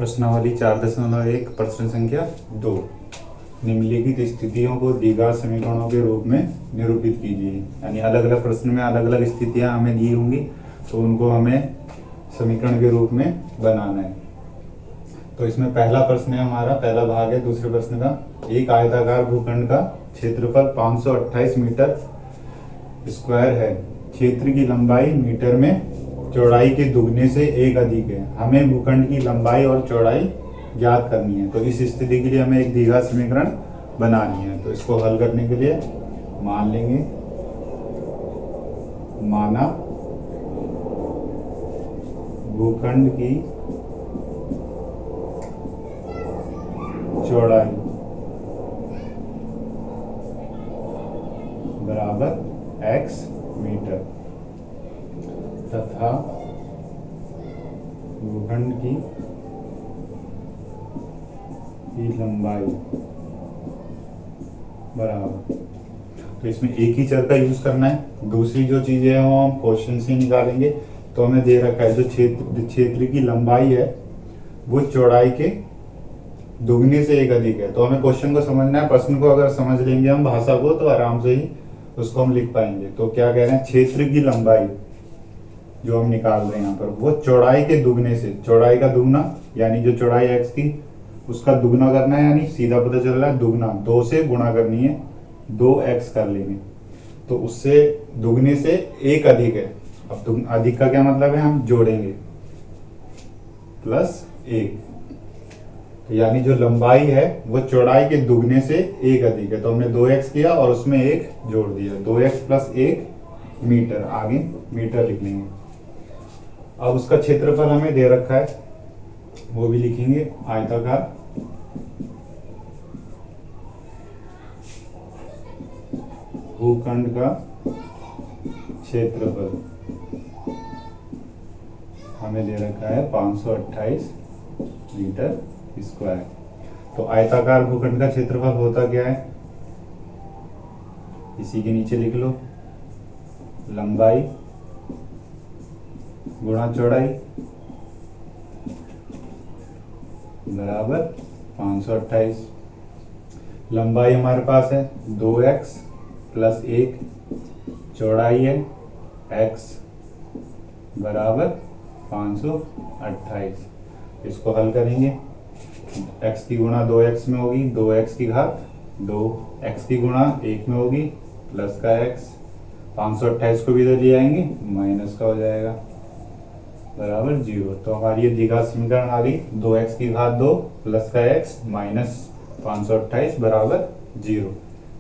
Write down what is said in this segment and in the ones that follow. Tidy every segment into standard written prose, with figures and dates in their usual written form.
प्रश्नावली 4.1 प्रश्न संख्या 2। निम्नलिखित स्थितियों को द्विघात समीकरणों के रूप में निरूपित कीजिए। यानी अलग अलग प्रश्न में अलग अलग स्थितियां हमें दी होंगी, तो उनको हमें समीकरण के रूप में बनाना है। तो इसमें पहला प्रश्न है, हमारा पहला भाग है दूसरे प्रश्न का। एक आयताकार भूखंड का क्षेत्रफल 528 मीटर स्क्वायर है। क्षेत्र की लंबाई मीटर में चौड़ाई के दुगने से एक अधिक है। हमें भूखंड की लंबाई और चौड़ाई ज्ञात करनी है। तो इस स्थिति के लिए हमें एक द्विघात समीकरण बनानी है। तो इसको हल करने के लिए मान लेंगे, माना भूखंड की चौड़ाई बराबर x मीटर तथा भूखंड की लंबाई बराबर। तो इसमें एक ही चर का यूज करना है। दूसरी जो चीजें हैं वो हम क्वेश्चन से निकालेंगे। तो हमें दे रखा है जो क्षेत्र की लंबाई है वो चौड़ाई के दुगने से एक अधिक है। तो हमें क्वेश्चन को समझना है। प्रश्न को अगर समझ लेंगे हम भाषा को, तो आराम से ही उसको हम लिख पाएंगे। तो क्या कह रहे हैं, क्षेत्र की लंबाई जो हम निकाल रहे हैं यहाँ पर, वो चौड़ाई के दुगने से, चौड़ाई का दुगना यानी जो चौड़ाई x थी उसका दुगना करना है। यानी सीधा पता चल रहा है दुगना, 2 से गुणा करनी है, 2x कर लेंगे। तो उससे दुगने से एक अधिक है। अब अधिक का क्या मतलब है, हम जोड़ेंगे प्लस 1। तो यानी जो लंबाई है वो चौड़ाई के दुगने से एक अधिक है। तो हमने 2x किया और उसमें 1 जोड़ दिया, 2x प्लस 1 मीटर। आगे मीटर लिख लेंगे। अब उसका क्षेत्रफल हमें दे रखा है, वो भी लिखेंगे। आयताकार भूखंड का क्षेत्रफल हमें दे रखा है 528 मीटर स्क्वायर। तो आयताकार भूखंड का क्षेत्रफल होता क्या है, इसी के नीचे लिख लो, लंबाई गुणा चौड़ाई बराबर 528। लंबाई हमारे पास है 2x प्लस 1, चौड़ाई है x बराबर 528। इसको हल करेंगे। x की गुणा 2x में होगी, 2x की घात 2, x की गुणा 1 में होगी प्लस का x, 528 को भी इधर ले आएंगे, माइनस का हो जाएगा बराबर 0। तो हमारी ये द्विघात समीकरण आ गई, 2x की घात 2 प्लस का x माइनस 528 बराबर 0।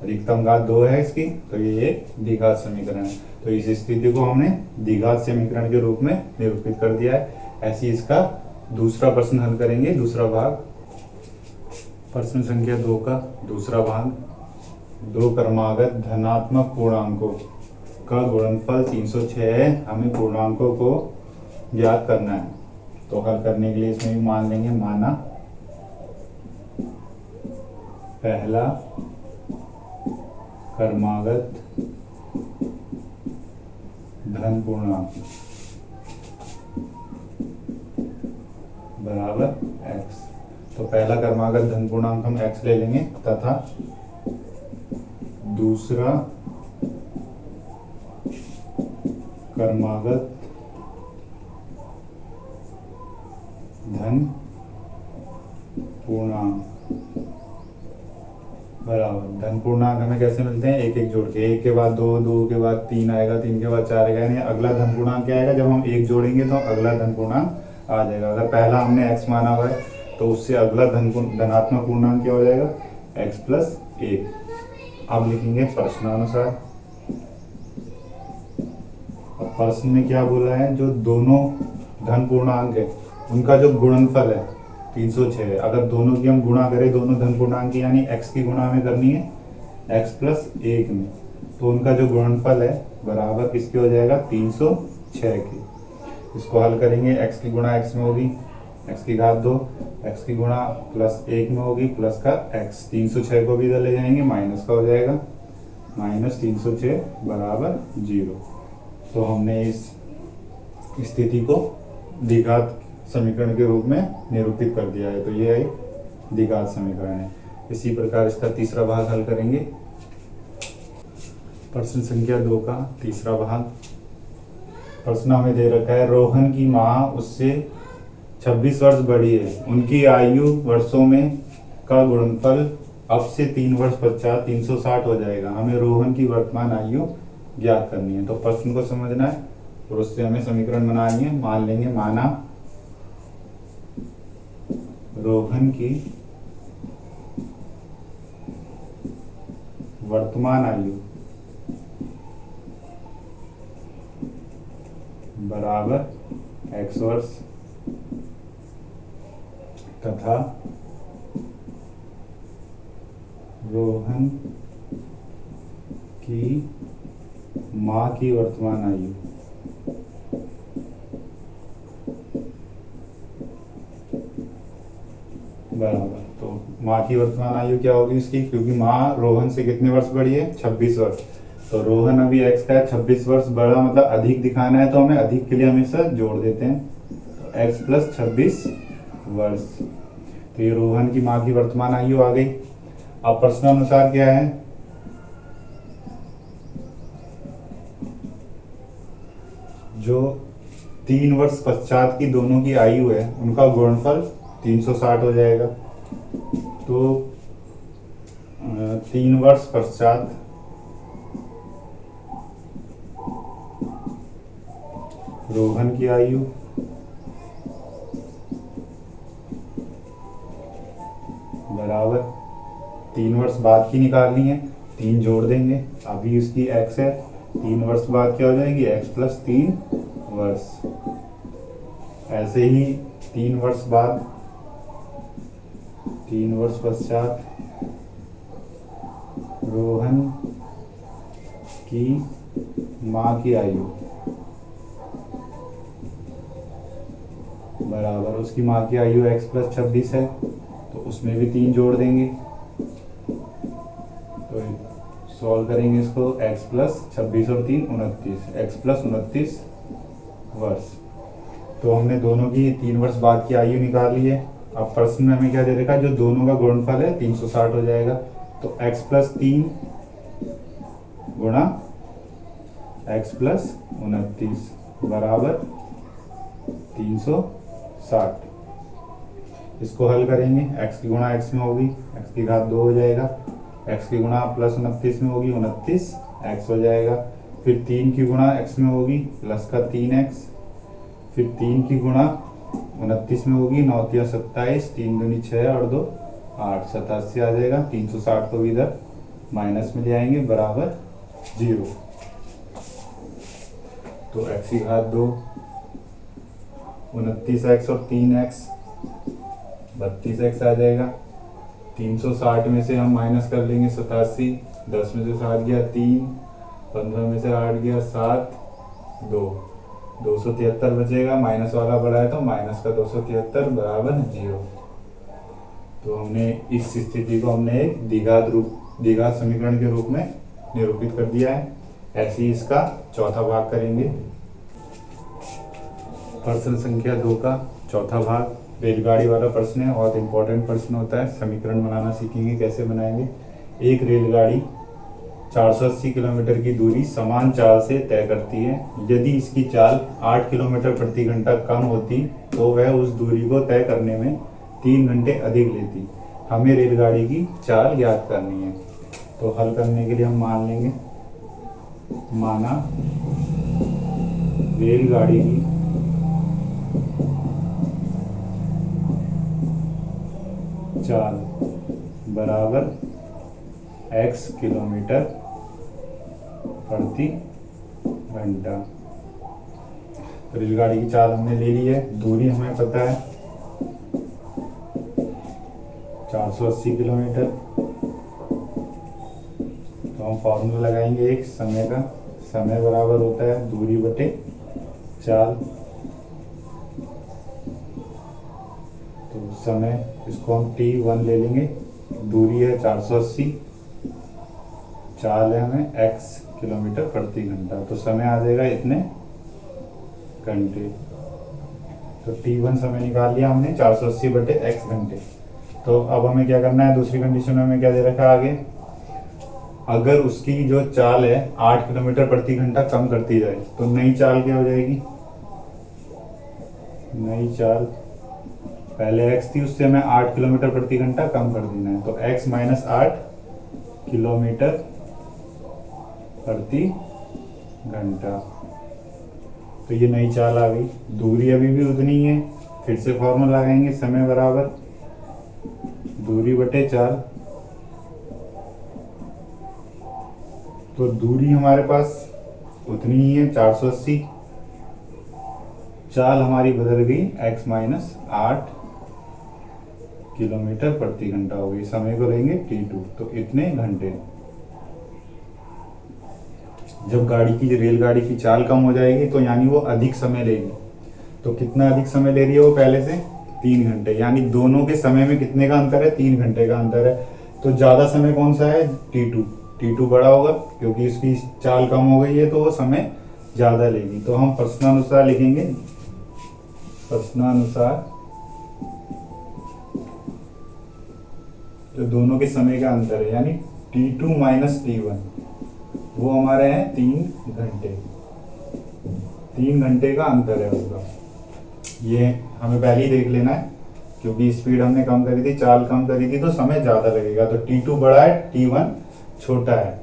अधिकतम घात 2 है इसकी, तो ये एक द्विघात समीकरण है। तो इस स्थिति को हमने द्विघात समीकरण के रूप में निरूपित कर दिया है। ऐसे इसका दूसरा प्रश्न हल करेंगे। दूसरा भाग, प्रश्न संख्या 2 का दूसरा भाग। दो क्रमागत धनात्मक पूर्णांकों का गुणनफल 306 है। हमें पूर्णांकों को ज्ञात करना है। तो हल करने के लिए इसमें भी मान लेंगे, माना पहला क्रमागत धन पूर्णांक बराबर x। तो पहला क्रमागत धन पूर्णांक हम x ले लेंगे तथा दूसरा क्रमागत धन पूर्णांक बराबर, धन पूर्णांक हमें कैसे मिलते हैं, एक एक जोड़ के, 1 के बाद 2, 2 के बाद 3 आएगा, 3 के बाद 4 आएगा। यानी अगला धन पूर्णांक क्या आएगा, जब हम 1 जोड़ेंगे तो अगला धन पूर्णांक आ जाएगा। अगर पहला हमने x माना हुआ है तो उससे अगला धनात्मक पूर्णांक क्या हो जाएगा, x प्लस 1। अब लिखेंगे प्रश्नानुसार। अब प्रश्न में क्या बोला है, जो दोनों धन पूर्णांक है उनका जो गुणनफल है 306 है। अगर दोनों की हम गुणा करें, दोनों धन पूर्णांक की, यानी x की गुणा हमें करनी है x प्लस 1 में, तो उनका जो गुणनफल है बराबर किसके हो जाएगा, 306 के। इसको हल करेंगे, x की गुणा x में होगी, x की घात 2, x की गुणा प्लस 1 में होगी प्लस का x, 306 को भी इधर ले जाएंगे, माइनस का हो जाएगा, -306 बराबर 0। तो हमने इस स्थिति को द्विघात समीकरण के रूप में निरूपित कर दिया है। तो ये एक द्विघात समीकरण है। इसी प्रकार इसका तीसरा भाग हल करेंगे। प्रश्न संख्या 2 का तीसरा भाग। प्रश्न हमें दे रखा है रोहन की माँ उससे 26 वर्ष बड़ी है, उनकी आयु वर्षों में का गुणनफल अब से 3 वर्ष पश्चात 360 हो जाएगा। हमें रोहन की वर्तमान आयु ज्ञात करनी है। तो प्रश्न को समझना है और उससे हमें समीकरण बनानी है। मान लेंगे माना रोहन की वर्तमान आयु बराबर x वर्ष तथा रोहन की माँ की वर्तमान आयु बराबर, तो माँ की वर्तमान आयु क्या होगी इसकी, क्योंकि माँ रोहन से कितने वर्ष बड़ी है, 26 वर्ष। तो रोहन अभी x का है, 26 वर्ष बड़ा मतलब अधिक दिखाना है, तो हमें अधिक के लिए हमेशा जोड़ देते हैं, तो x प्लस 26 वर्ष। तो ये रोहन की माँ की वर्तमान आयु आ गई। अब प्रश्नानुसार क्या है, जो 3 वर्ष पश्चात की दोनों की आयु है उनका गुणनफल 360 हो जाएगा। तो 3 वर्ष पश्चात रोहन की आयु बराबर 3 वर्ष बाद की निकालनी है, 3 जोड़ देंगे, अभी उसकी x है, 3 वर्ष बाद क्या हो जाएगी x प्लस 3 वर्ष। ऐसे ही 3 वर्ष बाद 3 वर्ष पश्चात रोहन की माँ की आयु बराबर उसकी माँ की आयु x प्लस 26 है, तो उसमें भी 3 जोड़ देंगे, तो सॉल्व करेंगे इसको, x प्लस 26 और 3 29, x प्लस 29 वर्ष। तो हमने दोनों की 3 वर्ष बाद की आयु निकाल ली है। अब प्रश्न में हमें क्या दे रखा है, जो दोनों का गुणनफल है 360 हो जाएगा, तो x प्लस 3 गुणा x प्लस 29 बराबर 360। इसको हल करेंगे, x की गुणा x में होगी, x की घात 2 हो जाएगा, x की गुणा प्लस 29 में होगी 29x हो जाएगा, फिर 3 की गुणा x में होगी प्लस का 3x, फिर 3 की गुणा 29 में होगी 9 तिया 27, 3 दूनी 6 और 2 8, 87 आ जाएगा। 360 को भी इधर माइनस में ले आएंगे बराबर 0। तो x की घात 2 29x और 3x 32x आ जाएगा। 360 में से हम माइनस कर लेंगे 87, 10 में से 7 गया 3, 15 में से 8 गया 7, 2, 273 बचेगा, माइनस वाला बड़ा है तो माइनस का 273 बराबर 0। तो हमने इस स्थिति को हमने एक द्विघात समीकरण के रूप में निरूपित कर दिया है। ऐसे ही इसका चौथा भाग करेंगे। प्रश्न संख्या 2 का चौथा भाग रेलगाड़ी वाला प्रश्न है, बहुत इंपॉर्टेंट प्रश्न होता है। समीकरण बनाना सीखेंगे, कैसे बनाएंगे। एक रेलगाड़ी 480 किलोमीटर की दूरी समान चाल से तय करती है। यदि इसकी चाल 8 किलोमीटर प्रति घंटा कम होती तो वह उस दूरी को तय करने में 3 घंटे अधिक लेती। हमें रेलगाड़ी की चाल ज्ञात करनी है। तो हल करने के लिए हम मान लेंगे, माना रेलगाड़ी की चाल बराबर x किलोमीटर प्रति घंटा। रेलगाड़ी की चाल हमने ले ली है, दूरी हमें पता है 480 किलोमीटर। तो हम फॉर्मूला लगाएंगे एक समय का, समय बराबर होता है दूरी बटे चाल। तो समय इसको हम t1 ले लेंगे, दूरी है 480, चाल है हमें x किलोमीटर प्रति घंटा, तो समय आ जाएगा इतने घंटे। तो T1 समय निकाल लिया हमने 480/x घंटे। तो अब हमें क्या करना है, दूसरी कंडीशन में हमें क्या दे रखा है आगे, अगर उसकी जो चाल है 8 किलोमीटर प्रति घंटा कम करती जाए तो नई चाल क्या हो जाएगी, नई चाल पहले x थी उससे हमें 8 किलोमीटर प्रति घंटा कम कर देना है, तो x माइनस 8 किलोमीटर प्रति घंटा। तो ये नई चाल आ गई। दूरी अभी भी उतनी ही है, फिर से फॉर्मूला लगाएंगे, समय बराबर दूरी बटे चाल। तो दूरी हमारे पास उतनी ही है 480, चाल हमारी बदल गई x माइनस 8 किलोमीटर प्रति घंटा हो गई। समय को लेंगे T2, तो इतने घंटे। जब रेलगाड़ी की चाल कम हो जाएगी तो यानी वो अधिक समय लेगी। तो कितना अधिक समय ले रही है वो पहले से, 3 घंटे, यानी दोनों के समय में कितने का अंतर है, 3 घंटे का अंतर है। तो ज्यादा समय कौन सा है, T2 बड़ा होगा क्योंकि इसकी चाल कम हो गई है तो वो समय ज्यादा लेगी। तो हम प्रश्नानुसार लिखेंगे, प्रश्नानुसार तो दोनों के समय का अंतर है, यानी T2 माइनस T1 वो हमारे हैं 3 घंटे। 3 घंटे का अंतर है उसका। ये हमें पहले ही देख लेना है क्योंकि स्पीड हमने कम करी थी, चाल कम करी थी, तो समय ज़्यादा लगेगा। तो T2 बड़ा है, T1 छोटा है।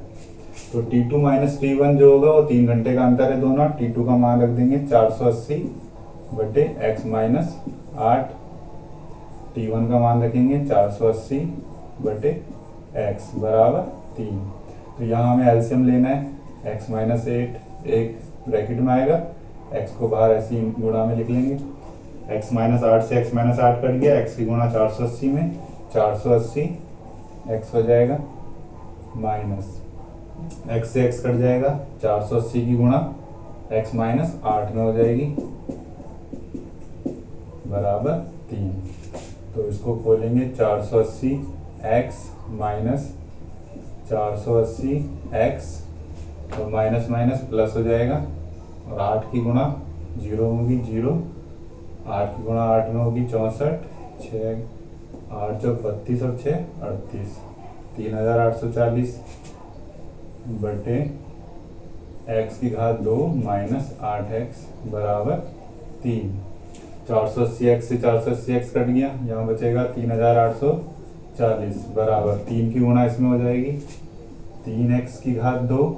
तो T2 माइनस T1 जो होगा वो 3 घंटे का अंतर है दोनों। T2 का मान रख देंगे 480/x माइनस 8, T1 का मान रखेंगे 480/x बराबर 3। तो यहाँ हमें एलसीएम लेना है, x माइनस 8 एक ब्रैकेट में आएगा, x को बाहर ऐसे ही गुणा में लिख लेंगे। x माइनस 8 से x माइनस 8 कट गया, x की गुणा 480 में, 480 x हो जाएगा माइनस x से x कट जाएगा, 480 की गुणा x माइनस 8 में हो जाएगी बराबर 3। तो इसको खोलेंगे 480x माइनस 480x और माइनस माइनस प्लस हो जाएगा, और 8 की गुणा 0 होगी 0, 8 की गुणा 8 में होगी 64, 6 8 चौक 32 और 6 38, 3840 बटे x की घात 2 माइनस 8x बराबर 3। 480x से 480x कट गया, यहाँ बचेगा 3840 बराबर 3 की गुणा इसमें हो जाएगी 3x की घात 2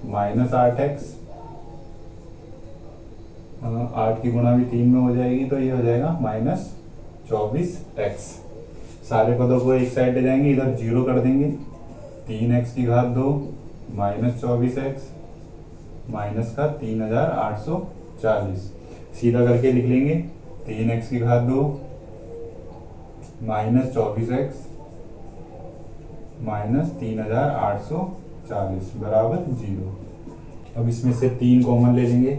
माइनस 8x, 8 की गुणा भी 3 में हो जाएगी, तो ये हो जाएगा माइनस 24x। सारे पदों को एक साइड ले जाएंगे, इधर 0 कर देंगे, 3x की घात 2 माइनस 24x माइनस का 3840, सीधा करके लिख लेंगे 3x की घात 2 माइनस 24x माइनस 3840 बराबर 0। अब इसमें से 3 कॉमन ले लेंगे,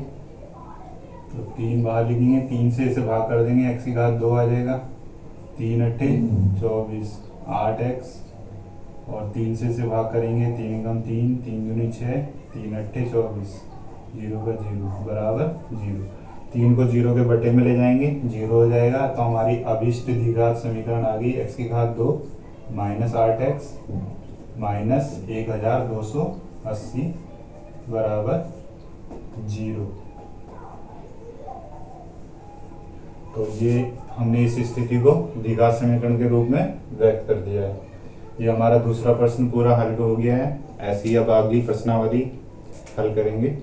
तो 3 बाहर लिखेंगे, 3 से इसे भाग कर देंगे, x की घात 2 आ जाएगा, 3 अट्ठे 24 8x, और 3 से इसे भाग करेंगे, 3 एकम 3, 3 दूनी 6, 3 अट्ठे 24, 0 का 0 बराबर 0। 3 को 0 के बटे में ले जाएंगे, 0 हो जाएगा। तो हमारी अभिष्ट द्विघात समीकरण आ गई, x की घात 2 माइनस 8x माइनस 1280 बराबर 0। तो ये हमने इस स्थिति को द्विघात समीकरण के रूप में व्यक्त कर दिया है। ये हमारा दूसरा प्रश्न पूरा हल हो गया है। ऐसे ही अब अगली प्रश्नावली हल करेंगे।